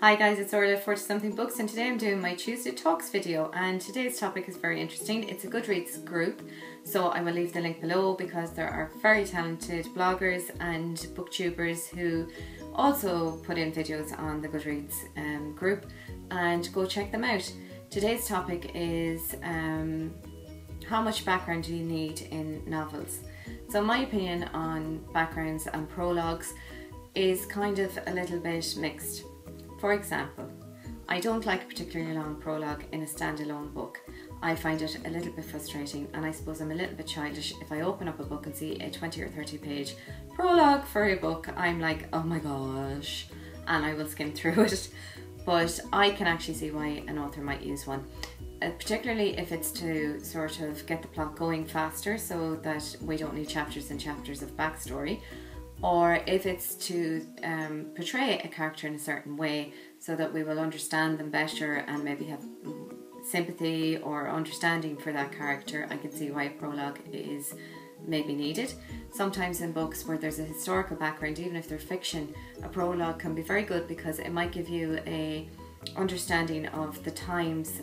Hi guys, it's Orla for Something Books, and today I'm doing my Tuesday Talks video, and today's topic is very interesting. It's a Goodreads group, so I will leave the link below because there are very talented bloggers and booktubers who also put in videos on the Goodreads group, and go check them out. Today's topic is how much background do you need in novels? So my opinion on backgrounds and prologues is kind of a little bit mixed. For example, I don't like a particularly long prologue in a standalone book. I find it a little bit frustrating, and I suppose I'm a little bit childish. If I open up a book and see a 20 or 30 page prologue for a book, I'm like, oh my gosh, and I will skim through it. But I can actually see why an author might use one, particularly if it's to sort of get the plot going faster so that we don't need chapters and chapters of backstory, or if it's to portray a character in a certain way so that we will understand them better and maybe have sympathy or understanding for that character. I can see why a prologue is maybe needed. Sometimes in books where there's a historical background, even if they're fiction, a prologue can be very good because it might give you a understanding of the times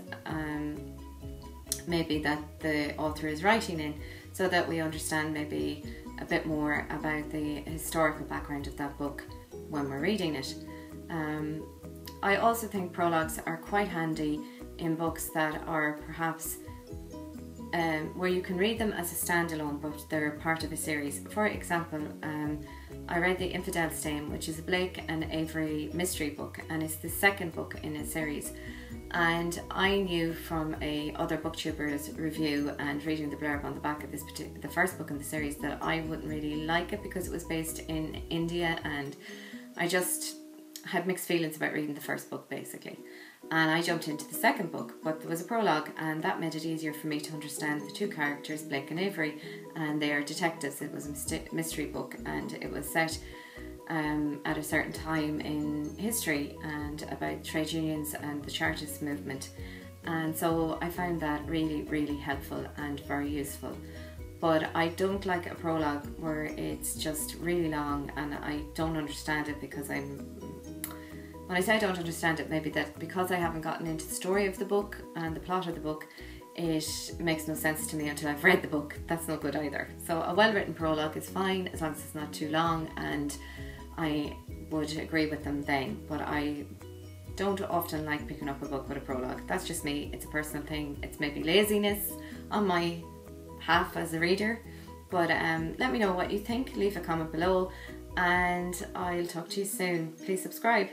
maybe that the author is writing in, so that we understand maybe a bit more about the historical background of that book when we're reading it. I also think prologues are quite handy in books that are perhaps where you can read them as a standalone but they're part of a series. For example, I read The Infidel Stain, which is a Blake and Avery mystery book, and it's the second book in a series. And I knew from a other booktuber's review and reading the blurb on the back of the first book in the series that I wouldn't really like it because it was based in India, and I just had mixed feelings about reading the first book basically. And I jumped into the second book, but there was a prologue, and that made it easier for me to understand the two characters, Blake and Avery, and they are detectives. It was a mystery book, and it was set at a certain time in history and about trade unions and the Chartist movement. And so I found that really helpful and very useful. But I don't like a prologue where it's just really long and I don't understand it, because when I say I don't understand it, maybe that because I haven't gotten into the story of the book and the plot of the book, it makes no sense to me until I've read the book. That's no good either. So a well-written prologue is fine as long as it's not too long, and I would agree with them then. But I don't often like picking up a book with a prologue. That's just me. It's a personal thing. It's maybe laziness on my half as a reader. But let me know what you think. Leave a comment below, and I'll talk to you soon. Please subscribe.